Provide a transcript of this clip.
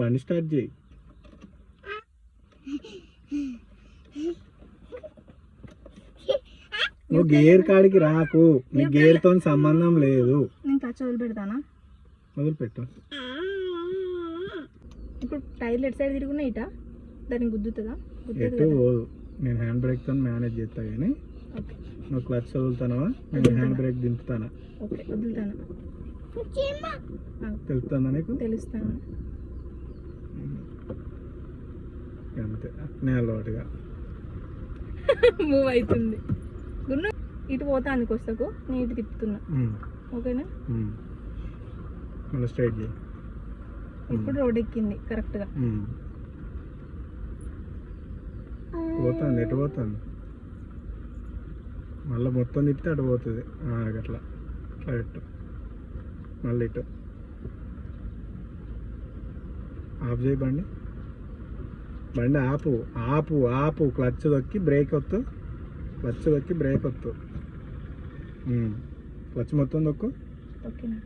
బండి స్టార్ట్ చేయి. నువ్వు గేర్ కాడికి రాకు, నీ గేర్తో సంబంధం లేదు. నేను క్లచ్ వదిలిపెడతానా? వదిలిపెట్టు. ఇప్పుడు టైర్లు ఎటు సైడ్ తిరుగున్నా ఇటా దాన్ని గుద్దుతుందా? ఎటు పోదు, నేను హ్యాండ్ బ్రేక్తో మేనేజ్ చేస్తా. కానీ ఓకే, నువ్వు క్లచ్ వదులుతానవా, నేను హ్యాండ్ బ్రేక్ దింపుతానా? ఓకే వదులుతాను. తెలుస్తుందా నీకు? తెలుస్తాను. అంతే, నేను అలవాటుగా మూవ్ అవుతుంది. గున్ను ఇటు పోతాను కొస్తకు, నేను ఇటు తిప్పుతున్నా. ఓకేనా? మళ్ళీ స్ట్రైట్ చేయి. ఇప్పుడు రోడ్ ఎక్కింది కరెక్ట్గా. పోతాను, ఎటు పోతాను? మళ్ళీ మొత్తం తిప్పితే అటు పోతుంది. అట్లా అట్లా ఇటు, మళ్ళీ ఇటు ఆఫ్ చేయి బండి. బండి ఆపు ఆపు ఆపు. క్లచ్ దొక్కి బ్రేక్ వత్తు, క్లచ్ దొక్కి బ్రేక్ వత్తు. క్లచ్ మొత్తం దొక్కు. ఓకేనా?